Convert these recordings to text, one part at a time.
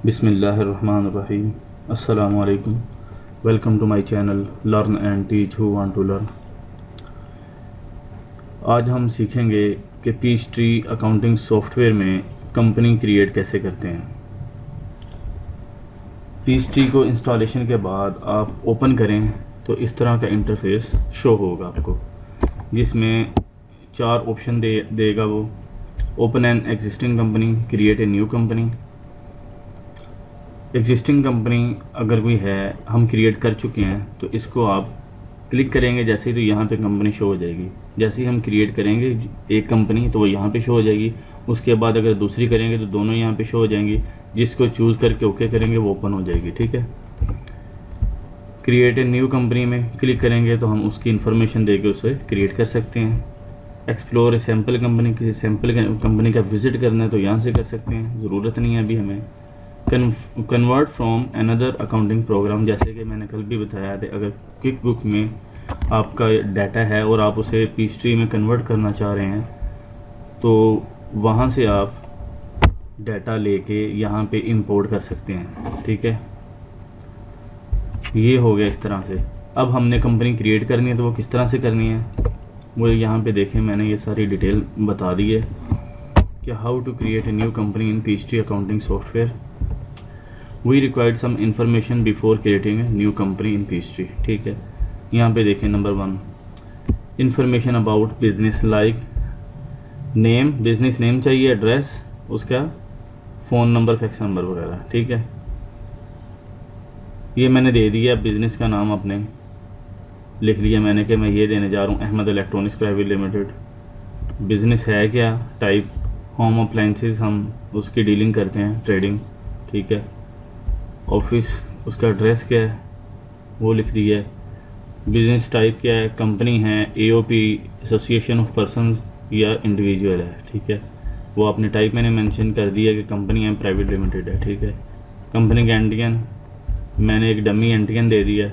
बिस्मिल्लाहिर्रहमानिर्रहीम। अस्सलामु अलैकुम। Welcome to my channel learn and teach who want to learn. आज हम सीखेंगे कि पीचट्री अकाउंटिंग सॉफ्टवेयर में कंपनी क्रिएट कैसे करते हैं। पीचट्री को इंस्टॉलेशन के बाद आप ओपन करें तो इस तरह का इंटरफेस शो होगा आपको, जिसमें 4 ऑप्शन देगा वो। Open an existing company, create a new company. Existing company अगर कोई है, हम क्रिएट कर चुके हैं, तो इसको आप क्लिक करेंगे जैसे ही, तो यहाँ पे कंपनी शो हो जाएगी। जैसे ही हम क्रिएट करेंगे एक कंपनी तो वो यहाँ पे शो हो जाएगी। उसके बाद अगर दूसरी करेंगे तो दोनों यहाँ पे शो हो जाएंगी। जिसको चूज़ करके ओके करेंगे वो ओपन हो जाएगी। ठीक है। क्रिएट ए न्यू कंपनी में क्लिक करेंगे तो हम उसकी इन्फॉर्मेशन दे के उसे क्रिएट कर सकते हैं। एक्सप्लोर ए सैम्पल कंपनी, किसी सैम्पल कंपनी का विज़िट करना है तो यहाँ से कर सकते हैं, ज़रूरत नहीं है अभी हमें। Convert from another accounting program, जैसे कि मैंने कल भी बताया था, अगर क्विक बुक में आपका डाटा है और आप उसे पीचट्री में कन्वर्ट करना चाह रहे हैं तो वहाँ से आप डाटा लेके यहाँ पे इंपोर्ट कर सकते हैं। ठीक है, ये हो गया इस तरह से। अब हमने कंपनी क्रिएट करनी है तो वो किस तरह से करनी है वो यहाँ पे देखें, मैंने ये सारी डिटेल बता दी है कि how to create a new company in Peachtree accounting software. We required some information before creating a new company in Peachtree. ठीक है, यहाँ पे देखें number 1, information about business like name, business name चाहिए, एड्रेस, उसका फ़ोन नंबर, फैक्स नंबर वगैरह। ठीक है, ये मैंने दे दिया। बिज़नेस का नाम आपने लिख लिया मैंने कि मैं ये देने जा रहा हूँ Ahmad electronics private limited. Business है क्या, टाइप होम अप्लाइंसेस, हम उसकी डीलिंग करते हैं, ट्रेडिंग। ठीक है, ऑफिस, उसका एड्रेस क्या है वो लिख दिया है। बिज़नेस टाइप क्या है, कंपनी है, एओपी, एसोसिएशन ऑफ पर्सनस या इंडिविजुअल है। ठीक है, वो आपने टाइप मैंने मेंशन कर दिया कि कंपनी है, प्राइवेट लिमिटेड है। ठीक है, कंपनी का एंटियन मैंने एक डमी एंटियन दे दिया।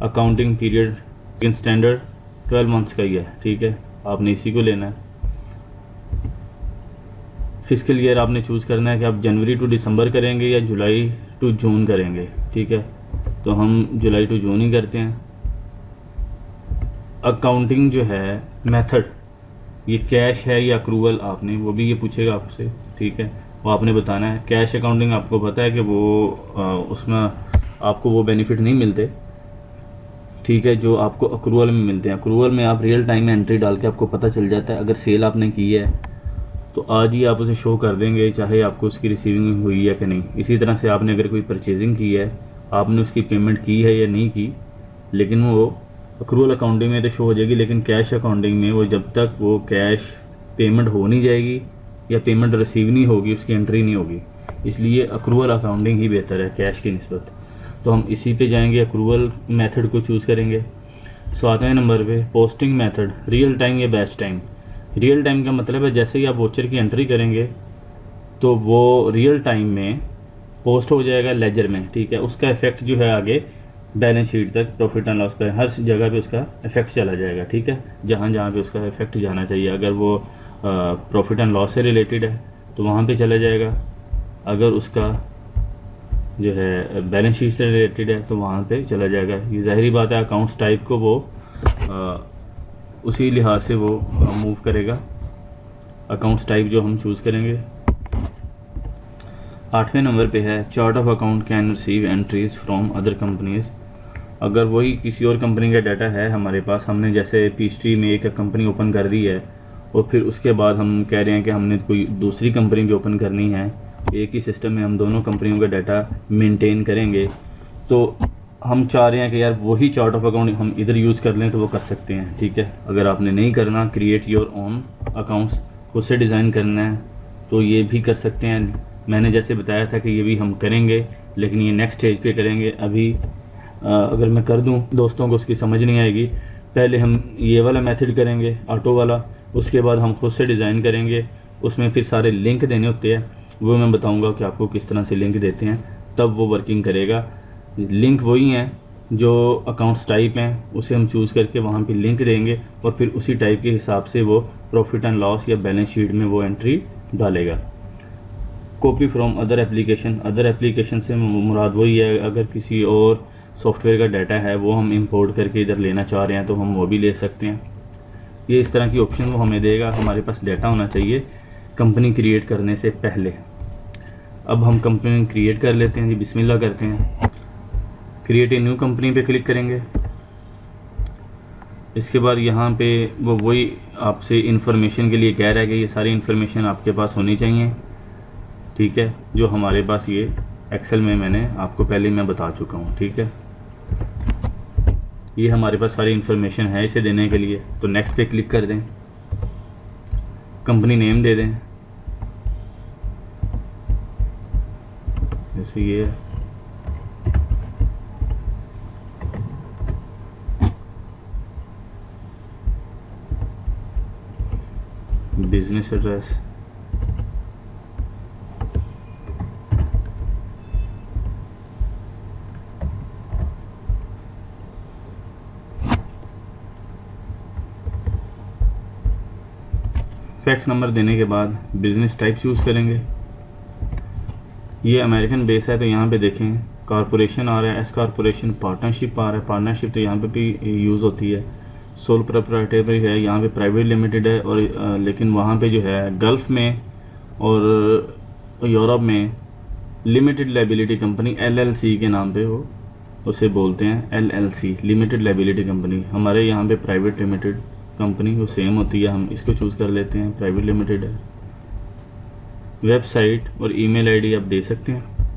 अकाउंटिंग पीरियड स्टैंडर्ड 12 मंथ्स का ही है। ठीक है, आपने इसी को लेना है। फिजिकल ईयर आपने चूज़ करना है कि आप जनवरी टू दिसंबर करेंगे या जुलाई टू जून करेंगे। ठीक है, तो हम जुलाई टू जून ही करते हैं। अकाउंटिंग जो है मेथड, ये कैश है या अक्रूवल, आपने वो भी ये पूछेगा आपसे। ठीक है, वो आपने बताना है। कैश अकाउंटिंग आपको पता है कि वो उसमें आपको वो बेनिफिट नहीं मिलते। ठीक है, जो आपको अक्रूवल में मिलते हैं। अक्रूवल में आप रियल टाइम में एंट्री डाल के आपको पता चल जाता है। अगर सेल आपने की है तो आज ही आप उसे शो कर देंगे, चाहे आपको उसकी रिसीविंग हुई है कि नहीं। इसी तरह से आपने अगर कोई परचेजिंग की है, आपने उसकी पेमेंट की है या नहीं की, लेकिन वो अक्रूवल अकाउंटिंग में तो शो हो जाएगी, लेकिन कैश अकाउंटिंग में वो जब तक वो कैश पेमेंट हो नहीं जाएगी या पेमेंट रिसीव नहीं होगी, उसकी एंट्री नहीं होगी। इसलिए अक्रूवल अकाउंटिंग ही बेहतर है कैश की निस्बत। तो हम इसी पे जाएंगे, अक्रूवल मेथड को चूज़ करेंगे। 7वें नंबर पे पोस्टिंग मेथड, रियल टाइम या बैच टाइम। रियल टाइम का मतलब है जैसे ही आप वोचर की एंट्री करेंगे तो वो रियल टाइम में पोस्ट हो जाएगा लेजर में। ठीक है, उसका इफेक्ट जो है आगे बैलेंस शीट तक, प्रॉफिट एंड लॉस पर, हर जगह पे उसका इफेक्ट चला जाएगा। ठीक है, जहाँ जहाँ पे उसका इफेक्ट जाना चाहिए। अगर वो प्रॉफिट एंड लॉस से रिलेटेड है तो वहाँ पे चला जाएगा। अगर उसका जो है बैलेंस शीट से रिलेटेड है तो वहाँ पे चला जाएगा। ये ज़ाहिरी बात है, अकाउंट्स टाइप को वो उसी लिहाज से वो मूव करेगा, अकाउंट्स टाइप जो हम चूज़ करेंगे। 8वें नंबर पे है chart of account can receive entries from other companies. अगर वही किसी और कंपनी का डाटा है हमारे पास, हमने जैसे पीचट्री में एक कंपनी ओपन कर दी है और फिर उसके बाद हम कह रहे हैं कि हमने कोई दूसरी कंपनी भी ओपन करनी है, एक ही सिस्टम में हम दोनों कंपनियों का डाटा मेंटेन करेंगे, तो हम चाह रहे हैं कि यार वही चार्ट ऑफ अकाउंट हम इधर यूज़ कर लें तो वो कर सकते हैं। ठीक है, अगर आपने नहीं करना, क्रिएट योर ओन अकाउंट्स, खुद से डिज़ाइन करना है तो ये भी कर सकते हैं। मैंने जैसे बताया था कि ये भी हम करेंगे, लेकिन ये नेक्स्ट स्टेज पे करेंगे। अभी अगर मैं कर दूं दोस्तों को उसकी समझ नहीं आएगी। पहले हम ये वाला मेथड करेंगे, ऑटो वाला, उसके बाद हम खुद से डिज़ाइन करेंगे। उसमें फिर सारे लिंक देने होते हैं, वो मैं बताऊंगा कि आपको किस तरह से लिंक देते हैं, तब वो वर्किंग करेगा। लिंक वही हैं जो अकाउंट्स टाइप हैं, उसे हम चूज़ करके वहाँ पे लिंक देंगे और फिर उसी टाइप के हिसाब से वो प्रॉफिट एंड लॉस या बैलेंस शीट में वो एंट्री डालेगा। कॉपी फ्रॉम अदर एप्लीकेशन से मुराद वही है, अगर किसी और सॉफ्टवेयर का डाटा है वो हम इंपोर्ट करके इधर लेना चाह रहे हैं तो हम वो भी ले सकते हैं। ये इस तरह की ऑप्शन वो हमें देगा। हमारे पास डाटा होना चाहिए कंपनी क्रिएट करने से पहले। अब हम कंपनी क्रिएट कर लेते हैं जी, बिस्मिल्लाह करते हैं। क्रिएट ए न्यू कंपनी पे क्लिक करेंगे। इसके बाद यहाँ पे वो वही आपसे इंफॉर्मेशन के लिए कह रहा है कि ये सारी इंफॉर्मेशन आपके पास होनी चाहिए, ठीक है, जो हमारे पास ये एक्सेल में मैंने आपको पहले मैं बता चुका हूँ, ठीक है। ये हमारे पास सारी इंफॉर्मेशन है इसे देने के लिए। तो नेक्स्ट पे क्लिक कर दें, कंपनी नेम दे दें, जैसे ये है। बिजनेस एड्रेस, फैक्स नंबर देने के बाद बिजनेस टाइप्स यूज़ करेंगे। ये अमेरिकन बेस है तो यहाँ पे देखें कॉरपोरेशन आ रहा है, एस कॉरपोरेशन, पार्टनरशिप आ रहा है, पार्टनरशिप तो यहाँ पे भी यूज़ होती है। सोल प्रोप्राइटरी है, यहाँ पे प्राइवेट लिमिटेड है, और लेकिन वहाँ पे जो है गल्फ़ में और यूरोप में लिमिटेड लाइबिलिटी कंपनी LLC के नाम पे वो उसे बोलते हैं, LLC लिमिटेड लाइबिलिटी कंपनी। हमारे यहाँ पे प्राइवेट लिमिटेड कंपनी वो सेम होती है, हम इसको चूज़ कर लेते हैं, प्राइवेट लिमिटेड है। वेबसाइट और ईमेल आईडी आप दे सकते हैं।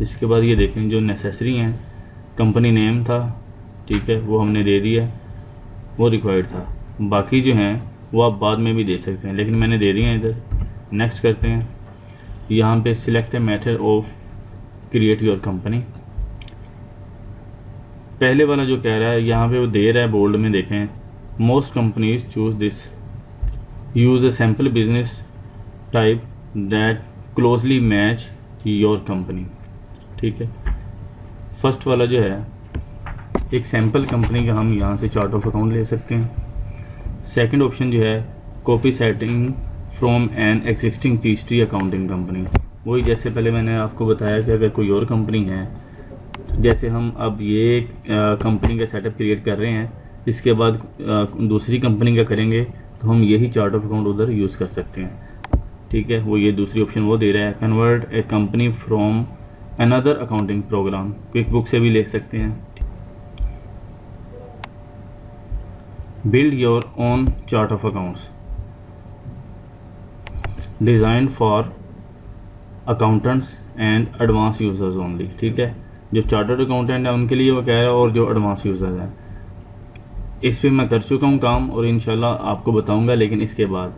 इसके बाद ये देखें जो नेसेसरी हैं, कंपनी नेम था, ठीक है, वो हमने दे दिया, वो रिक्वायर्ड था। बाकी जो हैं वो आप बाद में भी दे सकते हैं, लेकिन मैंने दे दिए हैं इधर। नेक्स्ट करते हैं, यहाँ पे select a method of create your company. पहले वाला जो कह रहा है यहाँ पे वो दे रहा है बोल्ड में, देखें most companies choose this, use A sample business type that closely match your company, ठीक है। फर्स्ट वाला जो है एक सैम्पल कंपनी का हम यहाँ से चार्ट ऑफ अकाउंट ले सकते हैं। सेकंड ऑप्शन जो है copy setting from an existing PhD accounting company, वही जैसे पहले मैंने आपको बताया कि अगर कोई और कंपनी है, जैसे हम अब ये कंपनी का सेटअप क्रिएट कर रहे हैं, इसके बाद दूसरी कंपनी का करेंगे तो हम यही चार्ट ऑफ अकाउंट उधर यूज़ कर सकते हैं, ठीक है। वो ये दूसरी ऑप्शन वो दे रहा है, convert a company from another accounting program, quick book से भी ले सकते हैं। Build your own chart of accounts design for accountants and advance users only, ठीक है। जो चार्टर्ड अकाउंटेंट है उनके लिए वो कह रहा है, और जो एडवांस यूजर्स हैं। इस पे मैं कर चुका हूँ काम और इंशाल्लाह आपको बताऊंगा, लेकिन इसके बाद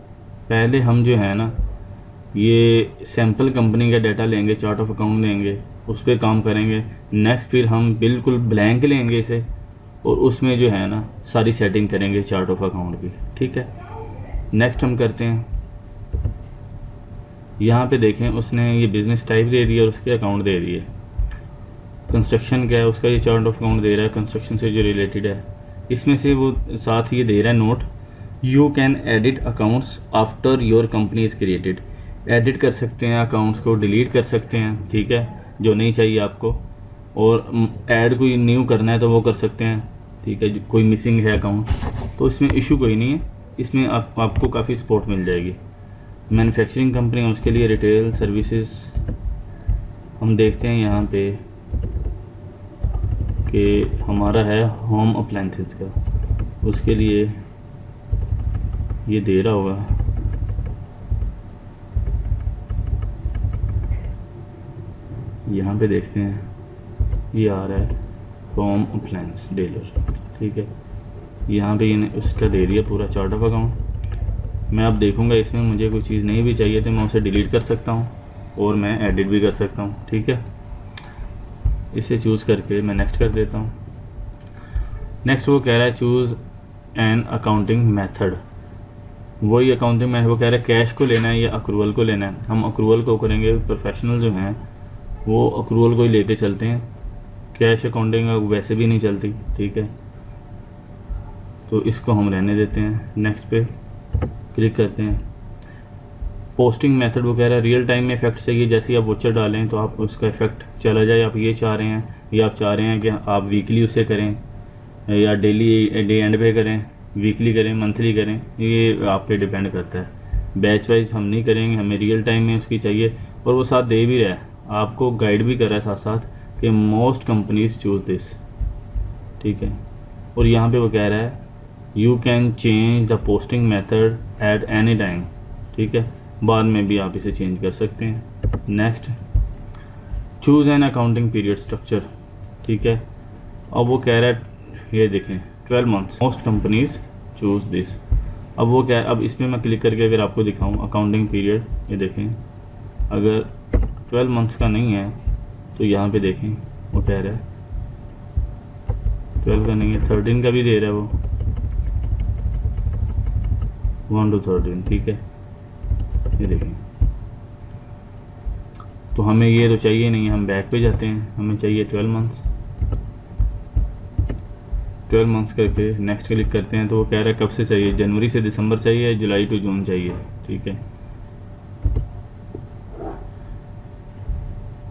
पहले हम जो है ना ये सैम्पल कंपनी का डाटा लेंगे, चार्ट ऑफ अकाउंट लेंगे, उस पर काम करेंगे। नेक्स्ट फिर हम बिल्कुल ब्लैंक लेंगे इसे, और उसमें जो है ना सारी सेटिंग करेंगे चार्ट ऑफ अकाउंट की, ठीक है। नेक्स्ट हम करते हैं, यहाँ पे देखें उसने ये बिज़नेस टाइप दे दिया और उसके अकाउंट दे दिए। कंस्ट्रक्शन क्या है उसका ये चार्ट ऑफ अकाउंट दे रहा है, कंस्ट्रक्शन से जो रिलेटेड है। इसमें से वो साथ ही दे रहा है note, you can edit accounts after your company is created. Edit कर सकते हैं अकाउंट्स को, डिलीट कर सकते हैं, ठीक है, जो नहीं चाहिए आपको, और ऐड कोई न्यू करना है तो वो कर सकते हैं, ठीक है। कोई मिसिंग है अकाउंट तो इसमें इशू कोई नहीं है, इसमें आपको काफ़ी सपोर्ट मिल जाएगी। मैन्युफैक्चरिंग कंपनी है उसके लिए रिटेल सर्विसेज हम देखते हैं यहाँ पे कि हमारा है होम अप्लायंसेस का, उसके लिए ये दे रहा होगा, यहाँ पे देखते हैं ये आ रहा है होम अप्लायंस डीलर, ठीक है। यहाँ पे ये उसका दे दिया पूरा चार्ट ऑफ अकाउंट। मैं अब देखूँगा इसमें मुझे कोई चीज़ नहीं भी चाहिए तो मैं उसे डिलीट कर सकता हूँ और मैं एडिट भी कर सकता हूँ, ठीक है। इसे चूज़ करके मैं नेक्स्ट कर देता हूँ। नेक्स्ट वो कह रहा है चूज़ एन अकाउंटिंग मेथड, वही अकाउंटिंग मेथड वो कह रहा है कैश को लेना है या अक्रूवल को लेना है। हम अक्रूवल को करेंगे, प्रोफेशनल जो हैं वो अक्रूवल को ही लेके चलते हैं, कैश अकाउंटिंग वैसे भी नहीं चलती, ठीक है, तो इसको हम रहने देते हैं। नेक्स्ट पे क्लिक करते हैं। पोस्टिंग मेथड वगैरह रियल टाइम में इफेक्ट चाहिए, जैसे आप वोचर डालें तो आप उसका इफेक्ट चला जाए, आप ये चाह रहे हैं, या आप चाह रहे हैं कि आप वीकली उसे करें या डेली डे एंड पे करें, वीकली करें, मंथली करें, ये आप पे डिपेंड करता है। बैच वाइज हम नहीं करेंगे, हमें रियल टाइम में उसकी चाहिए। और वो साथ दे भी रहा है, आपको गाइड भी कर रहा है साथ साथ कि मोस्ट कंपनीज चूज़ दिस, ठीक है। और यहाँ पे वो कह रहा है you can change the posting method at any time, ठीक है, बाद में भी आप इसे चेंज कर सकते हैं। Next, choose an accounting period structure, ठीक है। अब वो कह रहा है, ये देखें 12 months, most companies choose this. अब वो क्या है, अब इसमें मैं क्लिक करके अगर आपको दिखाऊं अकाउंटिंग पीरियड, ये देखें अगर 12 मंथ्स का नहीं है तो यहाँ पे देखें वो कह रहा है 12 का नहीं है, 13 का भी दे रहा है वो, 1 to 13, ठीक है। ये देखें, तो हमें ये तो चाहिए नहीं, हम बैक पे जाते हैं, हमें चाहिए 12 मंथ्स। 12 मंथ्स करके नेक्स्ट क्लिक करते हैं तो वो कह रहा है कब से चाहिए, जनवरी से दिसंबर चाहिए, जुलाई टू जून चाहिए, ठीक है।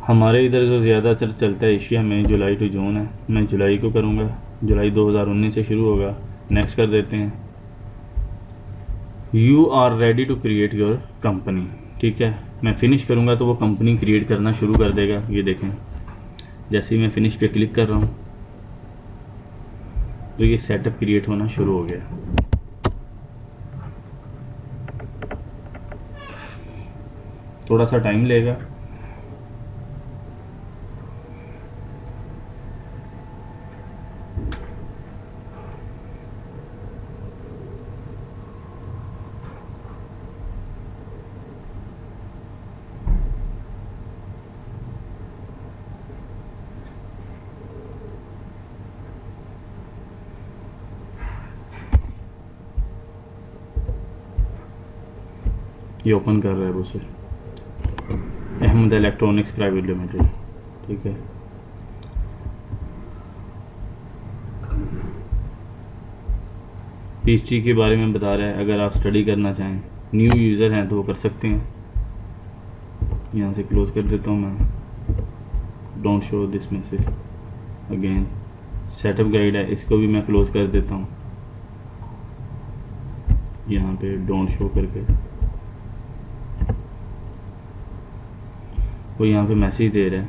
हमारे इधर जो ज़्यादातर चलता है एशिया में जुलाई टू जून है, मैं जुलाई को करूँगा, जुलाई 2019 से शुरू होगा। नेक्स्ट कर देते हैं। You are ready to create your company, ठीक है। मैं फिनिश करूँगा तो वो कंपनी क्रिएट करना शुरू कर देगा। ये देखें, जैसे ही मैं फिनिश पे क्लिक कर रहा हूँ तो ये सेटअप क्रिएट होना शुरू हो गया। थोड़ा सा टाइम लेगा। ये ओपन कर रहा है वो sir, Ahmad electronics private limited, ठीक है। पीएचडी के बारे में बता रहा है, अगर आप स्टडी करना चाहें, न्यू यूज़र हैं तो वो कर सकते हैं। यहाँ से क्लोज कर देता हूँ मैं, don't show this message again. Setup guide है, इसको भी मैं क्लोज कर देता हूँ, यहाँ पे डोंट शो करके। वो यहाँ पे मैसेज दे रहा है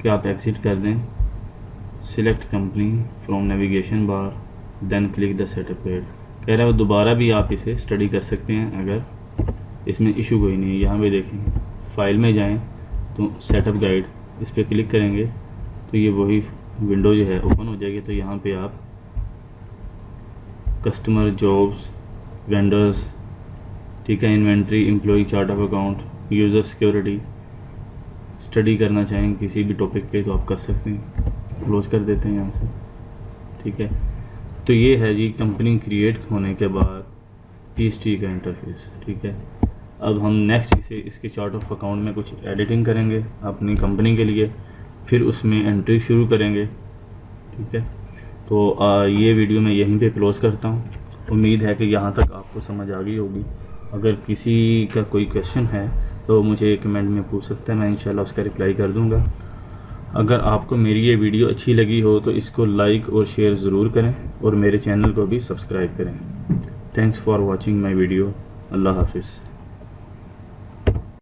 कि आप एग्जिट कर दें, select company from navigation bar, then click the setup guide. कह रहा है वो दोबारा भी आप इसे स्टडी कर सकते हैं, अगर इसमें इशू कोई नहीं है। यहाँ पे देखें, फाइल में जाएं तो सेटअप गाइड, इस पर क्लिक करेंगे तो ये वही विंडो जो है ओपन हो जाएगी। तो यहाँ पे आप कस्टमर, जॉब्स, वेंडर्स, ठीक है, inventory, employee chart of account, user security, study करना चाहें किसी भी टॉपिक पे तो आप कर सकते हैं। क्लोज कर देते हैं यहाँ से, ठीक है। तो ये है जी कंपनी क्रिएट होने के बाद पीएचडी का इंटरफेस, ठीक है। अब हम नेक्स्ट इसके चार्ट ऑफ अकाउंट में कुछ एडिटिंग करेंगे अपनी कंपनी के लिए, फिर उसमें एंट्री शुरू करेंगे, ठीक है। तो ये वीडियो मैं यहीं पे क्लोज़ करता हूँ। उम्मीद है कि यहाँ तक आपको समझ आ गई होगी। अगर किसी का कोई क्वेश्चन है तो मुझे कमेंट में पूछ सकते हैं, मैं इंशाल्लाह उसका रिप्लाई कर दूँगा। अगर आपको मेरी ये वीडियो अच्छी लगी हो तो इसको लाइक और शेयर ज़रूर करें और मेरे चैनल को भी सब्सक्राइब करें। Thanks for watching my video. अल्लाह हाफिज़।